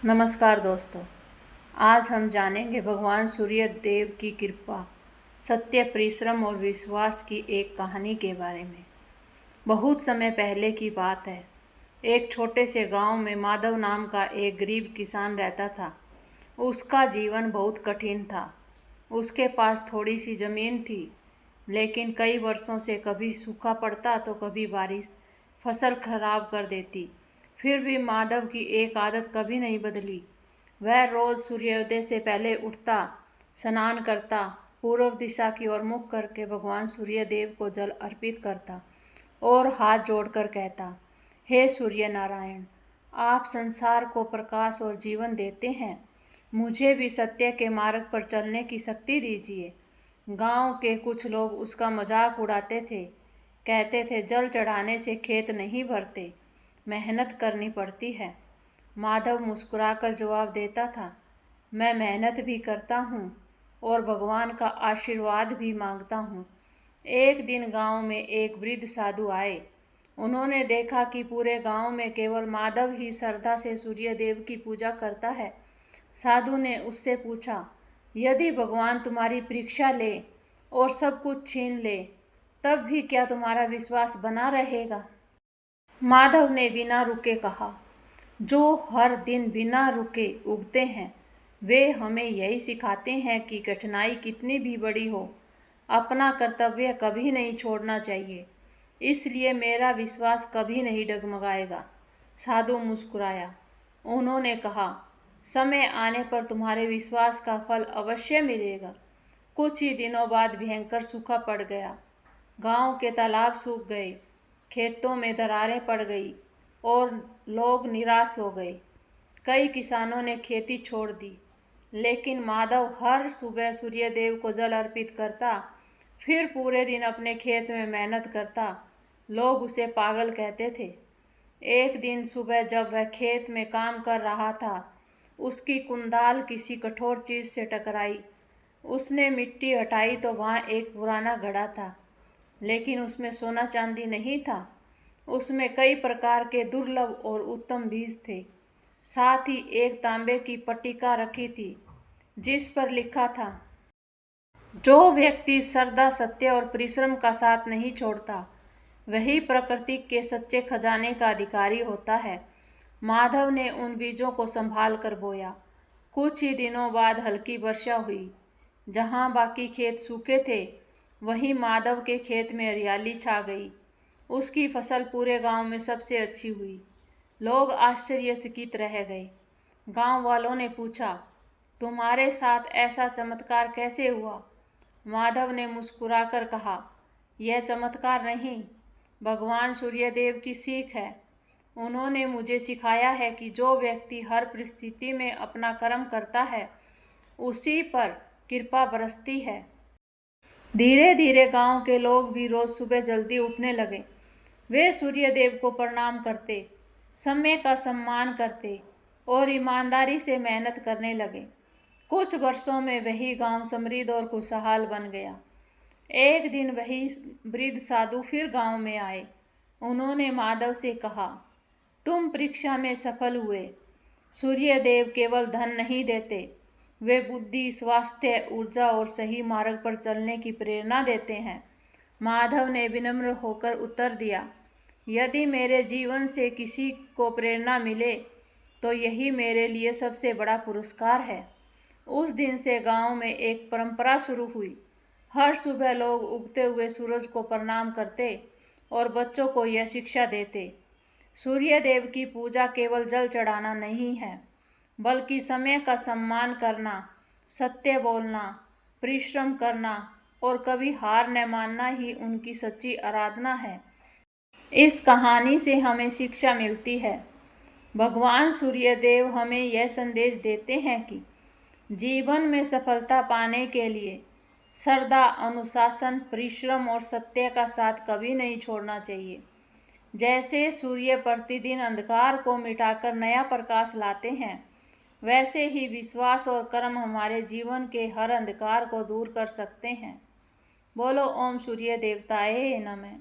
नमस्कार दोस्तों। आज हम जानेंगे भगवान सूर्य देव की कृपा, सत्य, परिश्रम और विश्वास की एक कहानी के बारे में। बहुत समय पहले की बात है। एक छोटे से गांव में माधव नाम का एक गरीब किसान रहता था। उसका जीवन बहुत कठिन था। उसके पास थोड़ी सी ज़मीन थी, लेकिन कई वर्षों से कभी सूखा पड़ता तो कभी बारिश फसल खराब कर देती। फिर भी माधव की एक आदत कभी नहीं बदली। वह रोज़ सूर्योदय से पहले उठता, स्नान करता, पूर्व दिशा की ओर मुख करके भगवान सूर्य देव को जल अर्पित करता और हाथ जोड़कर कहता, हे सूर्य नारायण, आप संसार को प्रकाश और जीवन देते हैं। मुझे भी सत्य के मार्ग पर चलने की शक्ति दीजिए। गांव के कुछ लोग उसका मजाक उड़ाते थे। कहते थे, जल चढ़ाने से खेत नहीं भरते, मेहनत करनी पड़ती है। माधव मुस्कुराकर जवाब देता था, मैं मेहनत भी करता हूँ और भगवान का आशीर्वाद भी मांगता हूँ। एक दिन गांव में एक वृद्ध साधु आए। उन्होंने देखा कि पूरे गांव में केवल माधव ही श्रद्धा से सूर्य देव की पूजा करता है। साधु ने उससे पूछा, यदि भगवान तुम्हारी परीक्षा ले और सब कुछ छीन ले, तब भी क्या तुम्हारा विश्वास बना रहेगा? माधव ने बिना रुके कहा, जो हर दिन बिना रुके उगते हैं, वे हमें यही सिखाते हैं कि कठिनाई कितनी भी बड़ी हो, अपना कर्तव्य कभी नहीं छोड़ना चाहिए। इसलिए मेरा विश्वास कभी नहीं डगमगाएगा। साधु मुस्कुराया। उन्होंने कहा, समय आने पर तुम्हारे विश्वास का फल अवश्य मिलेगा। कुछ ही दिनों बाद भयंकर सूखा पड़ गया। गांव के तालाब सूख गए, खेतों में दरारें पड़ गई और लोग निराश हो गए। कई किसानों ने खेती छोड़ दी, लेकिन माधव हर सुबह सूर्यदेव को जल अर्पित करता, फिर पूरे दिन अपने खेत में मेहनत करता। लोग उसे पागल कहते थे। एक दिन सुबह जब वह खेत में काम कर रहा था, उसकी कुंदाल किसी कठोर चीज से टकराई। उसने मिट्टी हटाई तो वहाँ एक पुराना घड़ा था, लेकिन उसमें सोना चांदी नहीं था। उसमें कई प्रकार के दुर्लभ और उत्तम बीज थे। साथ ही एक तांबे की पट्टिका रखी थी, जिस पर लिखा था, जो व्यक्ति श्रद्धा, सत्य और परिश्रम का साथ नहीं छोड़ता, वही प्रकृति के सच्चे खजाने का अधिकारी होता है। माधव ने उन बीजों को संभाल कर बोया। कुछ ही दिनों बाद हल्की वर्षा हुई। जहाँ बाकी खेत सूखे थे, वहीं माधव के खेत में हरियाली छा गई। उसकी फसल पूरे गांव में सबसे अच्छी हुई। लोग आश्चर्यचकित रह गए। गांव वालों ने पूछा, तुम्हारे साथ ऐसा चमत्कार कैसे हुआ? माधव ने मुस्कुराकर कहा, यह चमत्कार नहीं, भगवान सूर्यदेव की सीख है। उन्होंने मुझे सिखाया है कि जो व्यक्ति हर परिस्थिति में अपना कर्म करता है, उसी पर कृपा बरसती है। धीरे धीरे गांव के लोग भी रोज सुबह जल्दी उठने लगे। वे सूर्यदेव को प्रणाम करते, समय का सम्मान करते और ईमानदारी से मेहनत करने लगे। कुछ वर्षों में वही गांव समृद्ध और खुशहाल बन गया। एक दिन वही वृद्ध साधु फिर गांव में आए। उन्होंने माधव से कहा, तुम परीक्षा में सफल हुए। सूर्यदेव केवल धन नहीं देते, वे बुद्धि, स्वास्थ्य, ऊर्जा और सही मार्ग पर चलने की प्रेरणा देते हैं। माधव ने विनम्र होकर उत्तर दिया, यदि मेरे जीवन से किसी को प्रेरणा मिले, तो यही मेरे लिए सबसे बड़ा पुरस्कार है। उस दिन से गांव में एक परंपरा शुरू हुई। हर सुबह लोग उगते हुए सूरज को प्रणाम करते और बच्चों को यह शिक्षा देते, सूर्य देव की पूजा केवल जल चढ़ाना नहीं है, बल्कि समय का सम्मान करना, सत्य बोलना, परिश्रम करना और कभी हार न मानना ही उनकी सच्ची आराधना है। इस कहानी से हमें शिक्षा मिलती है। भगवान सूर्यदेव हमें यह संदेश देते हैं कि जीवन में सफलता पाने के लिए श्रद्धा, अनुशासन, परिश्रम और सत्य का साथ कभी नहीं छोड़ना चाहिए। जैसे सूर्य प्रतिदिन अंधकार को मिटाकर नया प्रकाश लाते हैं, वैसे ही विश्वास और कर्म हमारे जीवन के हर अंधकार को दूर कर सकते हैं। बोलो ओम सूर्य देवताय नमः।